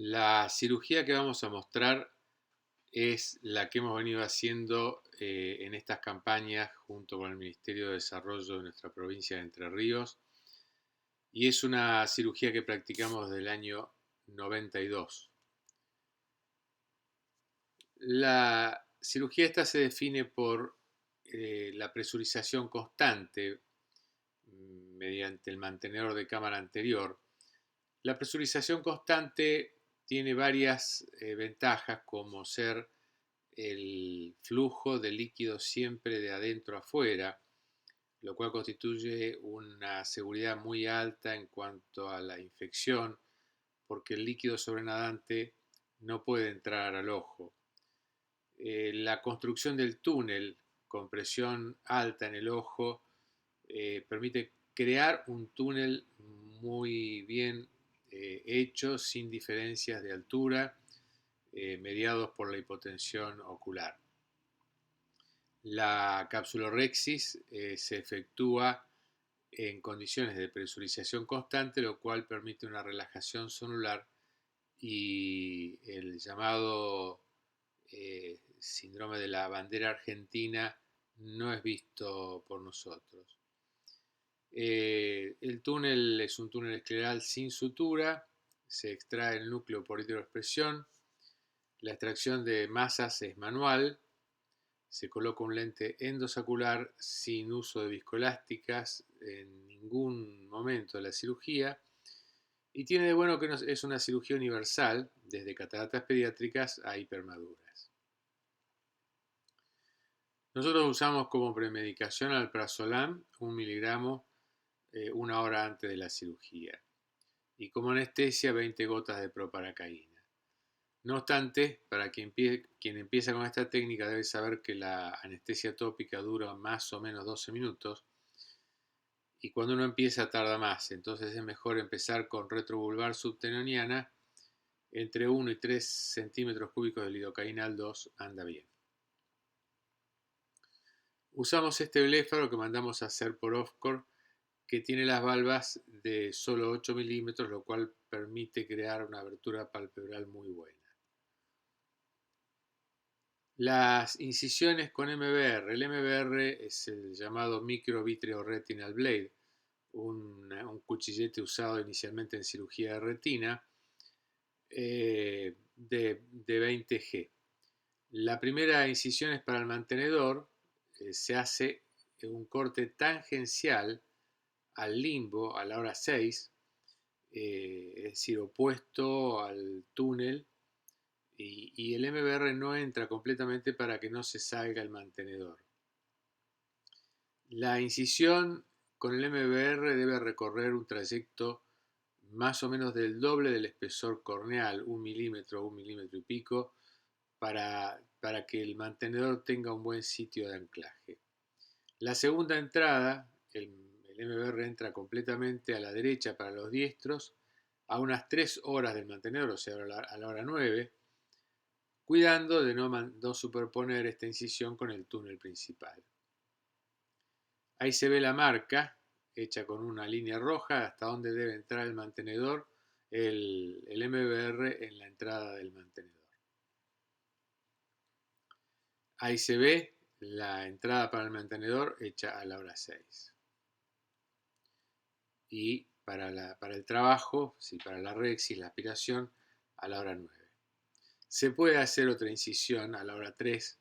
La cirugía que vamos a mostrar es la que hemos venido haciendo en estas campañas junto con el Ministerio de Desarrollo de nuestra provincia de Entre Ríos y es una cirugía que practicamos desde el año 92. La cirugía esta se define por la presurización constante mediante el mantenedor de cámara anterior. La presurización constante tiene varias ventajas, como ser el flujo de líquido siempre de adentro a afuera, lo cual constituye una seguridad muy alta en cuanto a la infección, porque el líquido sobrenadante no puede entrar al ojo. La construcción del túnel con presión alta en el ojo permite crear un túnel muy bien hecho, sin diferencias de altura, mediados por la hipotensión ocular. La capsulorhexis se efectúa en condiciones de presurización constante, lo cual permite una relajación zonular y el llamado síndrome de la bandera argentina no es visto por nosotros. El túnel es un túnel escleral sin sutura, se extrae el núcleo por hidroexpresión, la extracción de masas es manual, se coloca un lente endoscapular sin uso de viscoelásticas en ningún momento de la cirugía y tiene de bueno que es una cirugía universal, desde cataratas pediátricas a hipermaduras. Nosotros usamos como premedicación alprazolam 1 miligramo una hora antes de la cirugía y como anestesia 20 gotas de proparacaína. No obstante, para quien empieza con esta técnica debe saber que la anestesia tópica dura más o menos 12 minutos y cuando uno empieza tarda más, entonces es mejor empezar con retrovulvar subtenoniana entre 1 y 3 centímetros cúbicos de lidocaína al 2 anda bien. Usamos este bléfaro que mandamos a hacer por Ofcor, que tiene las valvas de solo 8 milímetros, lo cual permite crear una abertura palpebral muy buena. Las incisiones con MBR. El MBR es el llamado Micro Vitreous Retinal Blade, un cuchillete usado inicialmente en cirugía de retina de 20G. La primera incisión es para el mantenedor, se hace un corte tangencial al limbo a la hora 6, es decir, opuesto al túnel, y el MBR no entra completamente para que no se salga el mantenedor. La incisión con el MBR debe recorrer un trayecto más o menos del doble del espesor corneal, 1 milímetro y pico, para que el mantenedor tenga un buen sitio de anclaje. La segunda entrada, el MBR entra completamente a la derecha para los diestros, a unas 3 horas del mantenedor, o sea, a la hora 9, cuidando de no superponer esta incisión con el túnel principal. Ahí se ve la marca, hecha con una línea roja, hasta donde debe entrar el mantenedor, el MBR en la entrada del mantenedor. Ahí se ve la entrada para el mantenedor hecha a la hora 6. Y para el trabajo, para la rexis, la aspiración, a la hora 9. Se puede hacer otra incisión a la hora 3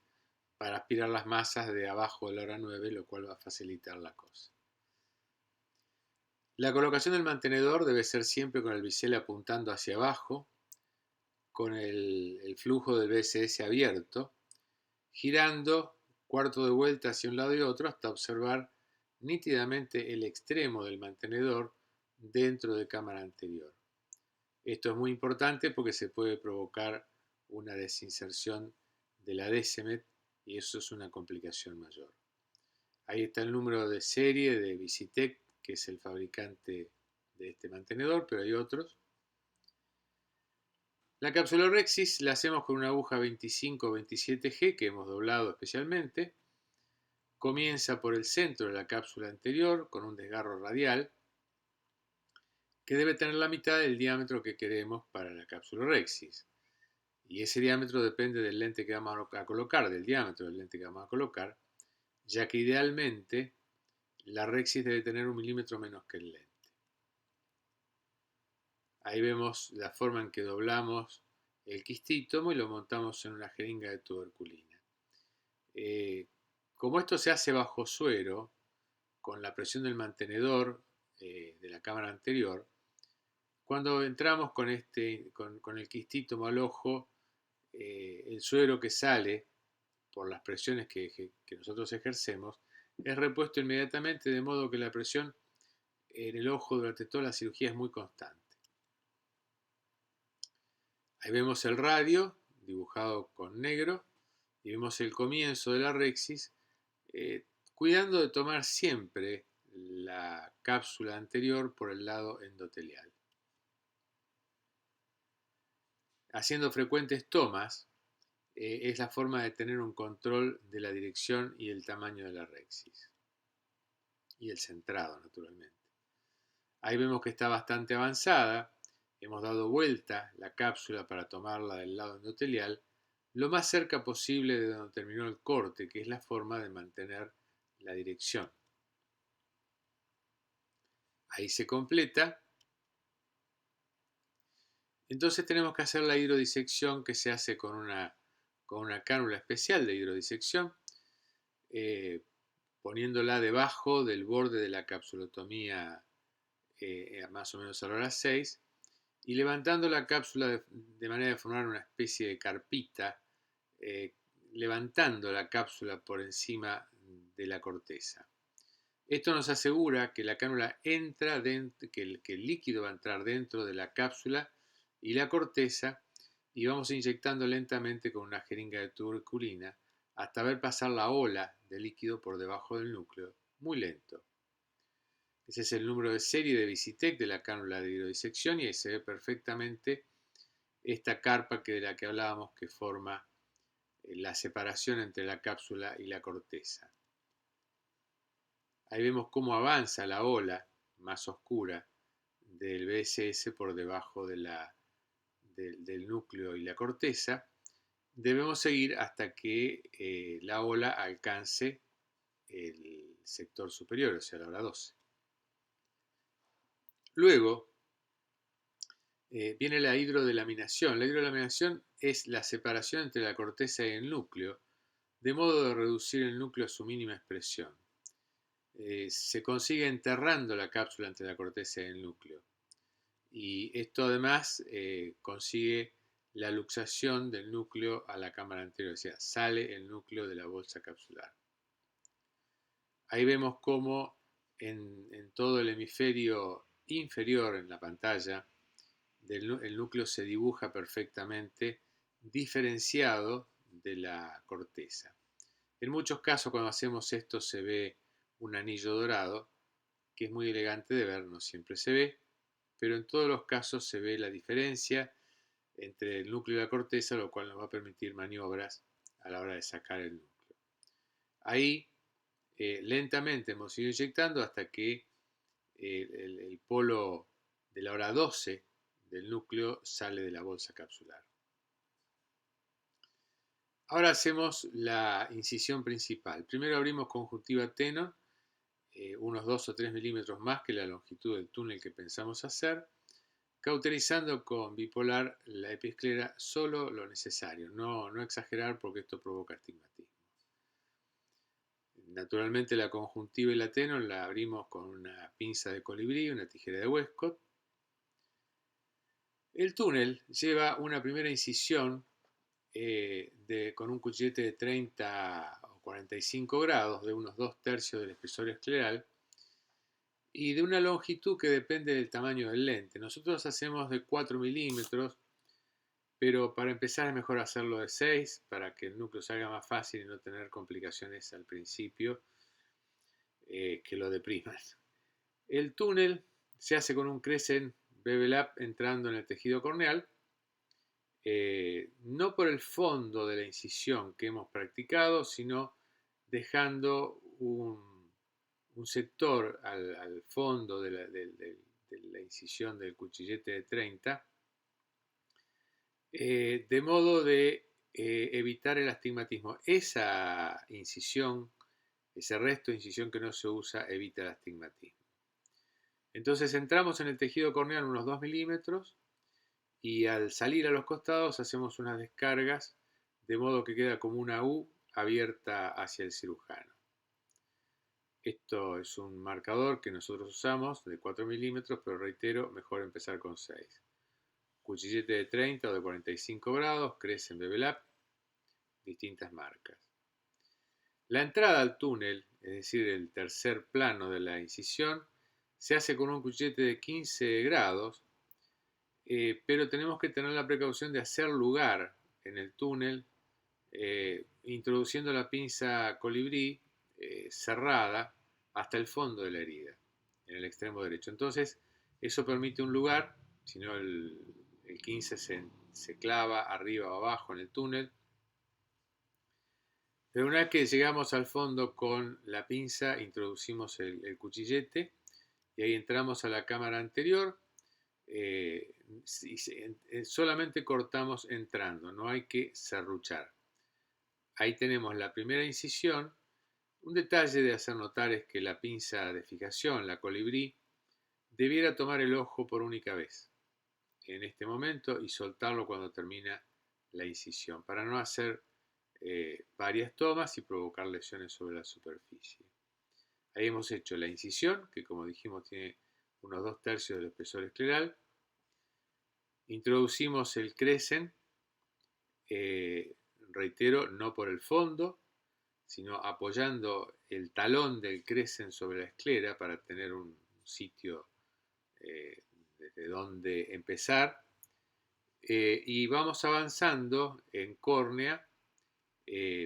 para aspirar las masas de abajo de la hora 9, lo cual va a facilitar la cosa. La colocación del mantenedor debe ser siempre con el bisel apuntando hacia abajo, con el flujo del BSS abierto, girando cuarto de vuelta hacia un lado y otro hasta observar nítidamente el extremo del mantenedor dentro de cámara anterior. Esto es muy importante porque se puede provocar una desinserción de la Descemet y eso es una complicación mayor. Ahí está el número de serie de Visitec, que es el fabricante de este mantenedor, pero hay otros. La capsulorhexis la hacemos con una aguja 25-27G que hemos doblado especialmente. Comienza por el centro de la cápsula anterior con un desgarro radial que debe tener la mitad del diámetro que queremos para la cápsula Rexis. Y ese diámetro depende del lente que vamos a colocar, del diámetro del lente que vamos a colocar, ya que idealmente la Rexis debe tener 1 milímetro menos que el lente. Ahí vemos la forma en que doblamos el quistítomo y lo montamos en una jeringa de tuberculina. Como esto se hace bajo suero, con la presión del mantenedor de la cámara anterior, cuando entramos con el quistítomo al ojo, el suero que sale por las presiones que nosotros ejercemos es repuesto inmediatamente, de modo que la presión en el ojo durante toda la cirugía es muy constante. Ahí vemos el radio dibujado con negro y vemos el comienzo de la Rexis, cuidando de tomar siempre la cápsula anterior por el lado endotelial. Haciendo frecuentes tomas es la forma de tener un control de la dirección y el tamaño de la Rexis. Y el centrado, naturalmente. Ahí vemos que está bastante avanzada. Hemos dado vuelta la cápsula para tomarla del lado endotelial, lo más cerca posible de donde terminó el corte, que es la forma de mantener la dirección. Ahí se completa. Entonces tenemos que hacer la hidrodisección, que se hace con una cánula especial de hidrodisección, poniéndola debajo del borde de la capsulotomía más o menos a la hora 6, y levantando la cápsula de manera de formar una especie de carpita, levantando la cápsula por encima de la corteza. Esto nos asegura que la cánula entra dentro, que el líquido va a entrar dentro de la cápsula y la corteza, y vamos inyectando lentamente con una jeringa de tuberculina hasta ver pasar la ola de líquido por debajo del núcleo, muy lento. Ese es el número de serie de Visitec de la cánula de hidrodisección, y ahí se ve perfectamente esta carpa de la que hablábamos, que forma la separación entre la cápsula y la corteza. Ahí vemos cómo avanza la ola más oscura del BSS por debajo del núcleo y la corteza. Debemos seguir hasta que la ola alcance el sector superior, o sea, la hora 12. Luego viene la hidrodelaminación. La hidrodelaminación es la separación entre la corteza y el núcleo, de modo de reducir el núcleo a su mínima expresión. Se consigue enterrando la cápsula entre la corteza y el núcleo. Y esto además consigue la luxación del núcleo a la cámara anterior, o sea, sale el núcleo de la bolsa capsular. Ahí vemos cómo en todo el hemisferio inferior en la pantalla el núcleo se dibuja perfectamente diferenciado de la corteza. En muchos casos, cuando hacemos esto, se ve un anillo dorado, que es muy elegante de ver, no siempre se ve, pero en todos los casos se ve la diferencia entre el núcleo y la corteza, lo cual nos va a permitir maniobras a la hora de sacar el núcleo. Ahí lentamente hemos ido inyectando hasta que el polo de la hora 12 del núcleo sale de la bolsa capsular. Ahora hacemos la incisión principal. Primero abrimos conjuntiva Tenon, unos 2 o 3 milímetros más que la longitud del túnel que pensamos hacer, cauterizando con bipolar la episclera solo lo necesario, no exagerar, porque esto provoca astigmatismo. Naturalmente la conjuntiva y la Tenon la abrimos con una pinza de colibrí, una tijera de Westcott. El túnel lleva una primera incisión con un cuchillete de 30 o 45 grados, de unos 2/3 del espesor escleral, y de una longitud que depende del tamaño del lente. Nosotros hacemos de 4 milímetros, pero para empezar es mejor hacerlo de 6 para que el núcleo salga más fácil y no tener complicaciones al principio que lo depriman. El túnel se hace con un Crescent Bevel Up entrando en el tejido corneal, no por el fondo de la incisión que hemos practicado, sino dejando un sector al fondo del la incisión del cuchillete de 30, de modo de evitar el astigmatismo. Esa incisión, ese resto de incisión que no se usa, evita el astigmatismo. Entonces entramos en el tejido corneal unos 2 milímetros y al salir a los costados hacemos unas descargas de modo que queda como una U abierta hacia el cirujano. Esto es un marcador que nosotros usamos de 4 milímetros, pero reitero, mejor empezar con 6. Cuchillete de 30 o de 45 grados, Crescent Bevel-Up, distintas marcas. La entrada al túnel, es decir, el tercer plano de la incisión, se hace con un cuchillete de 15 grados, pero tenemos que tener la precaución de hacer lugar en el túnel, introduciendo la pinza colibrí cerrada hasta el fondo de la herida, en el extremo derecho. Entonces, eso permite un lugar, si no el 15 se clava arriba o abajo en el túnel. Pero una vez que llegamos al fondo con la pinza, introducimos el cuchillete y ahí entramos a la cámara anterior. Solamente cortamos entrando, no hay que serruchar. Ahí tenemos la primera incisión. Un detalle de hacer notar es que la pinza de fijación, la colibrí, debiera tomar el ojo por única vez en este momento y soltarlo cuando termina la incisión, para no hacer varias tomas y provocar lesiones sobre la superficie. Ahí hemos hecho la incisión, que como dijimos tiene unos 2/3 del espesor escleral. Introducimos el Crescent, reitero, no por el fondo, sino apoyando el talón del Crescent sobre la esclera para tener un sitio desde donde empezar. Y vamos avanzando en córnea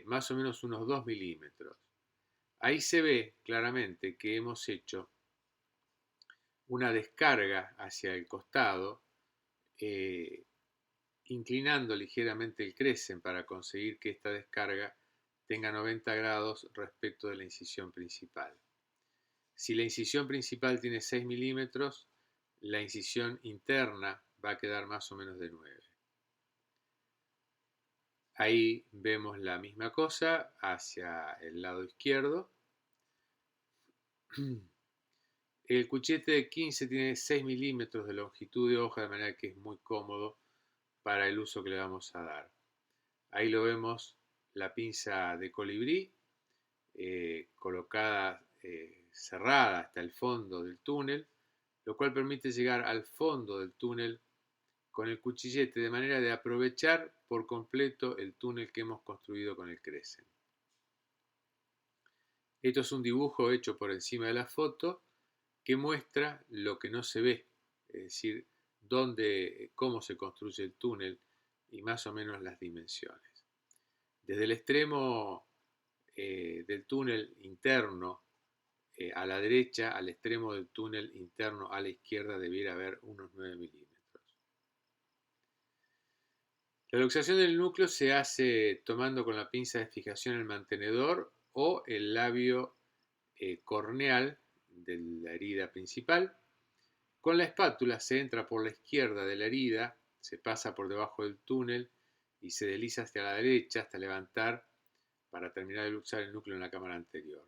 más o menos unos 2 milímetros. Ahí se ve claramente que hemos hecho una descarga hacia el costado, inclinando ligeramente el Crescent para conseguir que esta descarga tenga 90 grados respecto de la incisión principal. Si la incisión principal tiene 6 milímetros, la incisión interna va a quedar más o menos de 9. Ahí vemos la misma cosa hacia el lado izquierdo. El cuchillete de 15 tiene 6 milímetros de longitud de hoja, de manera que es muy cómodo para el uso que le vamos a dar. Ahí lo vemos, la pinza de colibrí colocada cerrada hasta el fondo del túnel, lo cual permite llegar al fondo del túnel con el cuchillete de manera de aprovechar por completo el túnel que hemos construido con el Crescent. Esto es un dibujo hecho por encima de la foto que muestra lo que no se ve, es decir, cómo se construye el túnel y más o menos las dimensiones. Desde el extremo del túnel interno a la derecha, al extremo del túnel interno a la izquierda debiera haber unos 9 milímetros. La luxación del núcleo se hace tomando con la pinza de fijación el mantenedor o el labio corneal de la herida principal. Con la espátula se entra por la izquierda de la herida, se pasa por debajo del túnel y se desliza hacia la derecha hasta levantar para terminar de luxar el núcleo en la cámara anterior.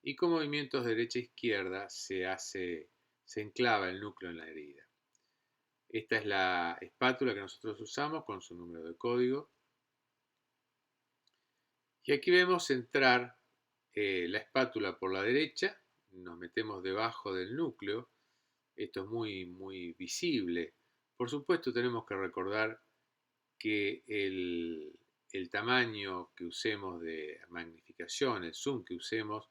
Y con movimientos de derecha a izquierda se enclava el núcleo en la herida. Esta es la espátula que nosotros usamos con su número de código. Y aquí vemos entrar la espátula por la derecha, nos metemos debajo del núcleo. Esto es muy, muy visible. Por supuesto, tenemos que recordar que el tamaño que usemos de magnificación, el zoom que usemos,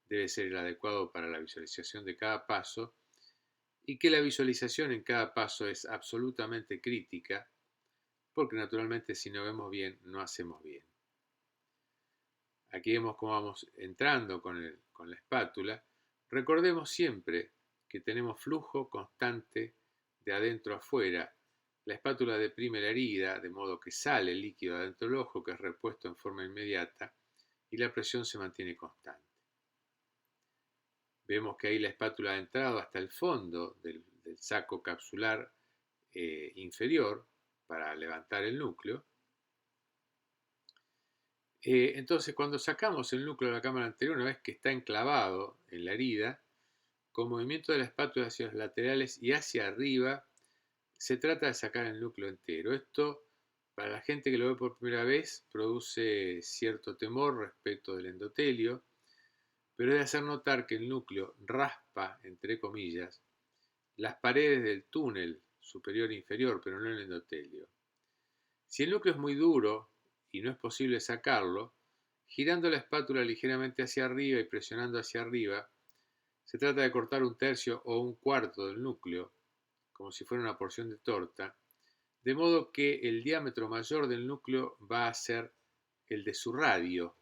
debe ser el adecuado para la visualización de cada paso y que la visualización en cada paso es absolutamente crítica porque naturalmente si no vemos bien, no hacemos bien. Aquí vemos cómo vamos entrando con la espátula. Recordemos siempre que tenemos flujo constante de adentro a afuera. La espátula deprime la herida, de modo que sale el líquido adentro del ojo, que es repuesto en forma inmediata, y la presión se mantiene constante. Vemos que ahí la espátula ha entrado hasta el fondo del del saco capsular inferior para levantar el núcleo. Entonces, cuando sacamos el núcleo de la cámara anterior, una vez que está enclavado en la herida, con movimiento de la espátula hacia los laterales y hacia arriba, se trata de sacar el núcleo entero. Esto, para la gente que lo ve por primera vez, produce cierto temor respecto del endotelio, pero es de hacer notar que el núcleo raspa, entre comillas, las paredes del túnel superior e inferior, pero no el endotelio. Si el núcleo es muy duro y no es posible sacarlo, girando la espátula ligeramente hacia arriba y presionando hacia arriba, se trata de cortar un tercio o un cuarto del núcleo, como si fuera una porción de torta, de modo que el diámetro mayor del núcleo va a ser el de su radio,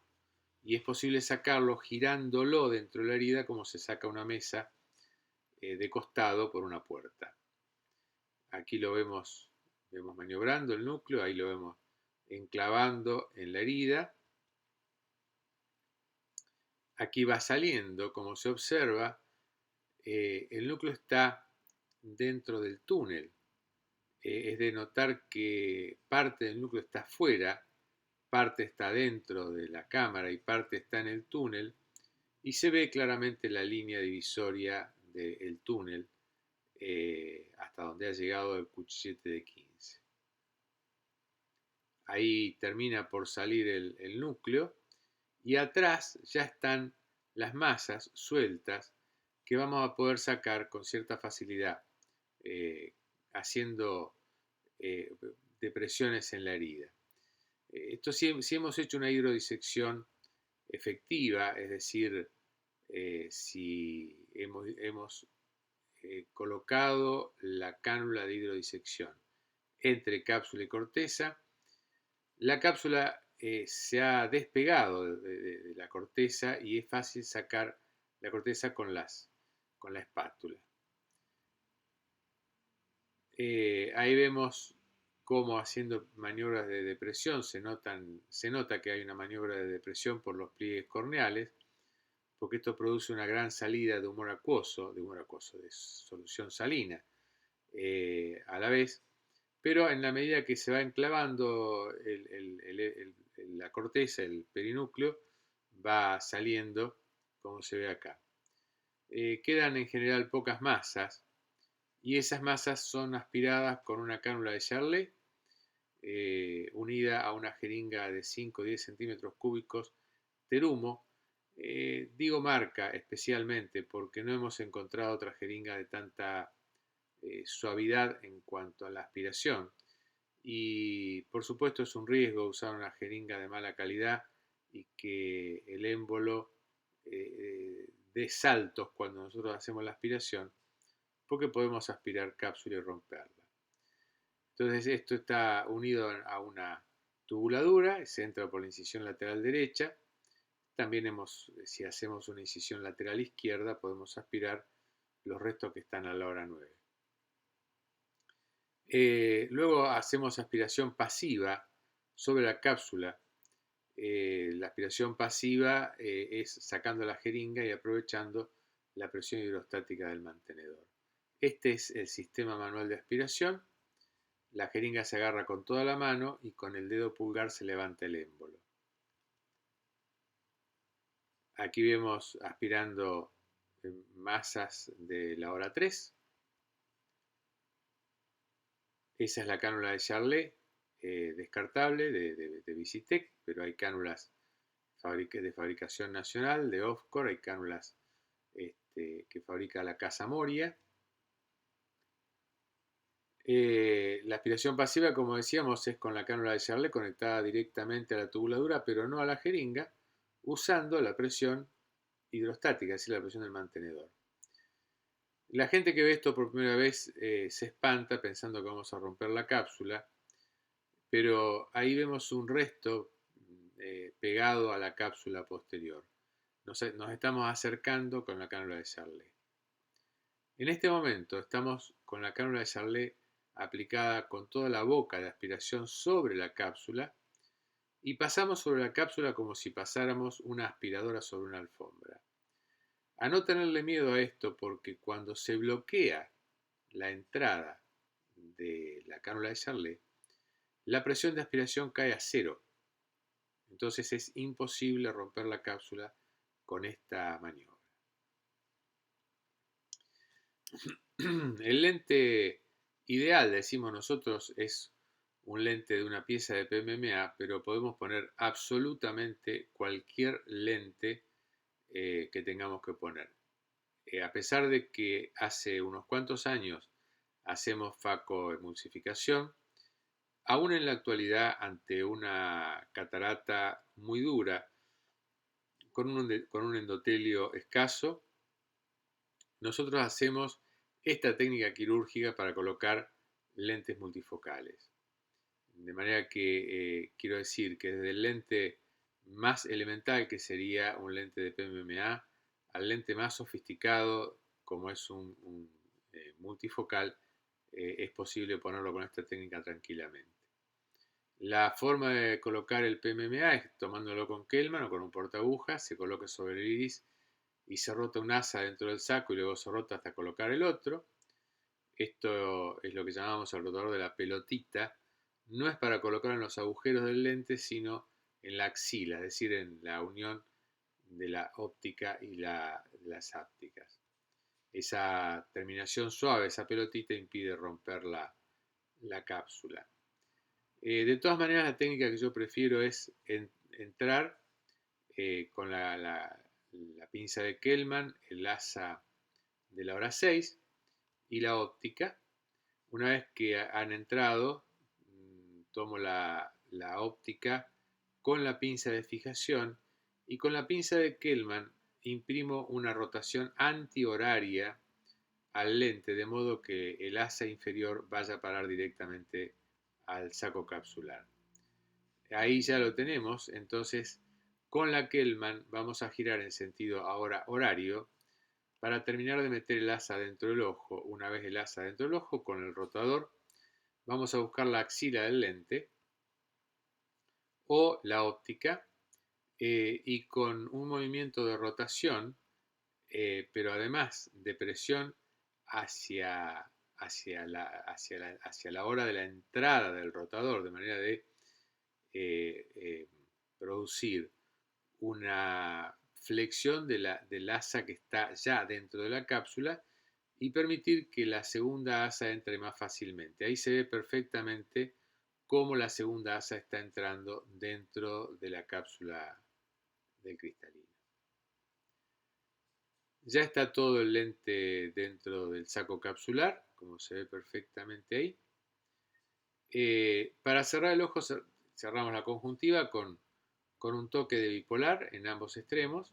y es posible sacarlo girándolo dentro de la herida como se saca una mesa de costado por una puerta. Aquí lo vemos maniobrando el núcleo, ahí lo vemos enclavando en la herida. Aquí va saliendo, como se observa, el núcleo está dentro del túnel. Es de notar que parte del núcleo está fuera, parte está dentro de la cámara y parte está en el túnel, y se ve claramente la línea divisoria del túnel hasta donde ha llegado el cuchillete de 15. Ahí termina por salir el núcleo y atrás ya están las masas sueltas que vamos a poder sacar con cierta facilidad haciendo depresiones en la herida. Esto si hemos hecho una hidrodisección efectiva, es decir, si hemos colocado la cánula de hidrodisección entre cápsula y corteza, la cápsula se ha despegado de la corteza y es fácil sacar la corteza con la espátula. Ahí vemos cómo haciendo maniobras de depresión se nota que hay una maniobra de depresión por los pliegues corneales, porque esto produce una gran salida de humor acuoso, de solución salina a la vez, pero en la medida que se va enclavando la corteza, el perinúcleo, va saliendo como se ve acá. Quedan en general pocas masas y esas masas son aspiradas con una cánula de Charlet unida a una jeringa de 5 o 10 centímetros cúbicos Terumo. Digo marca especialmente porque no hemos encontrado otra jeringa de tanta suavidad en cuanto a la aspiración, y por supuesto es un riesgo usar una jeringa de mala calidad y que el émbolo dé saltos cuando nosotros hacemos la aspiración, porque podemos aspirar cápsula y romperla. Entonces esto está unido a una tubuladura, se entra por la incisión lateral derecha. También si hacemos una incisión lateral izquierda, podemos aspirar los restos que están a la hora 9. Luego hacemos aspiración pasiva sobre la cápsula. La aspiración pasiva es sacando la jeringa y aprovechando la presión hidrostática del mantenedor. Este es el sistema manual de aspiración. La jeringa se agarra con toda la mano y con el dedo pulgar se levanta el émbolo. Aquí vemos aspirando masas de la hora 3. Esa es la cánula de Charlet, descartable, de Visitec, pero hay cánulas de fabricación nacional, de Ofcor, hay cánulas que fabrica la Casa Moria. La aspiración pasiva, como decíamos, es con la cánula de Charlet conectada directamente a la tubuladura, pero no a la jeringa, usando la presión hidrostática, es decir, la presión del mantenedor. La gente que ve esto por primera vez se espanta pensando que vamos a romper la cápsula, pero ahí vemos un resto pegado a la cápsula posterior. Nos estamos acercando con la cánula de Charlet. En este momento estamos con la cánula de Charlet aplicada con toda la boca de aspiración sobre la cápsula y pasamos sobre la cápsula como si pasáramos una aspiradora sobre una alfombra. A no tenerle miedo a esto porque cuando se bloquea la entrada de la cánula de Charlet, la presión de aspiración cae a 0. Entonces es imposible romper la cápsula con esta maniobra. El lente ideal, decimos nosotros, es un lente de una pieza de PMMA, pero podemos poner absolutamente cualquier lente que tengamos que poner. A pesar de que hace unos cuantos años hacemos facoemulsificación, aún en la actualidad, ante una catarata muy dura, con un endotelio escaso, nosotros hacemos esta técnica quirúrgica para colocar lentes multifocales. De manera que quiero decir que desde el lente más elemental, que sería un lente de PMMA, al lente más sofisticado, como es un multifocal, es posible ponerlo con esta técnica tranquilamente. La forma de colocar el PMMA es tomándolo con Kellman o con un portaagujas, se coloca sobre el iris y se rota un asa dentro del saco y luego se rota hasta colocar el otro. Esto es lo que llamamos el rotador de la pelotita. No es para colocar en los agujeros del lente, sino en la axila, es decir, en la unión de la óptica y las ápticas. Esa terminación suave, esa pelotita, impide romper la cápsula. De todas maneras, la técnica que yo prefiero es entrar con la pinza de Kellman, el asa de la hora 6 y la óptica. Una vez que han entrado, tomo la óptica con la pinza de fijación y con la pinza de Kellman imprimo una rotación antihoraria al lente, de modo que el asa inferior vaya a parar directamente al saco capsular. Ahí ya lo tenemos, entonces con la Kellman vamos a girar en sentido ahora horario para terminar de meter el asa dentro del ojo. Una vez el asa dentro del ojo, con el rotador vamos a buscar la axila del lente o la óptica y con un movimiento de rotación, pero además de presión hacia la hora de la entrada del rotador, de manera de producir una flexión del asa que está ya dentro de la cápsula y permitir que la segunda asa entre más fácilmente. Ahí se ve perfectamente cómo la segunda asa está entrando dentro de la cápsula del cristalino. Ya está todo el lente dentro del saco capsular, como se ve perfectamente ahí. Para cerrar el ojo cerramos la conjuntiva con un toque de bipolar en ambos extremos.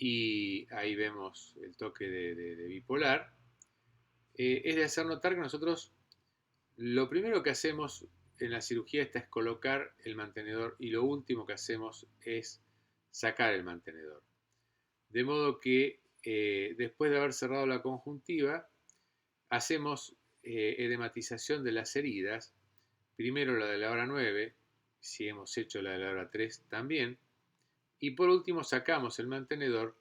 Y ahí vemos el toque de bipolar. Es de hacer notar que nosotros lo primero que hacemos en la cirugía esta es colocar el mantenedor y lo último que hacemos es sacar el mantenedor. De modo que después de haber cerrado la conjuntiva, hacemos edematización de las heridas, primero la de la hora 9, si hemos hecho la de la hora 3 también, y por último sacamos el mantenedor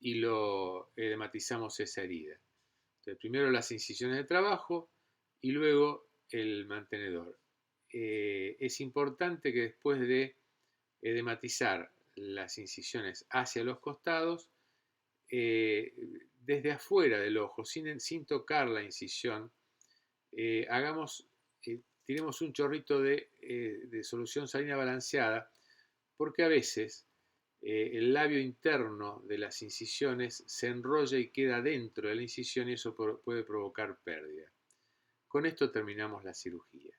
y lo edematizamos esa herida. Entonces, primero las incisiones de trabajo y luego el mantenedor. Es importante que después de edematizar las incisiones hacia los costados, desde afuera del ojo, sin tocar la incisión, tiremos un chorrito de solución salina balanceada, porque a veces el labio interno de las incisiones se enrolla y queda dentro de la incisión y eso puede provocar pérdida. Con esto terminamos la cirugía.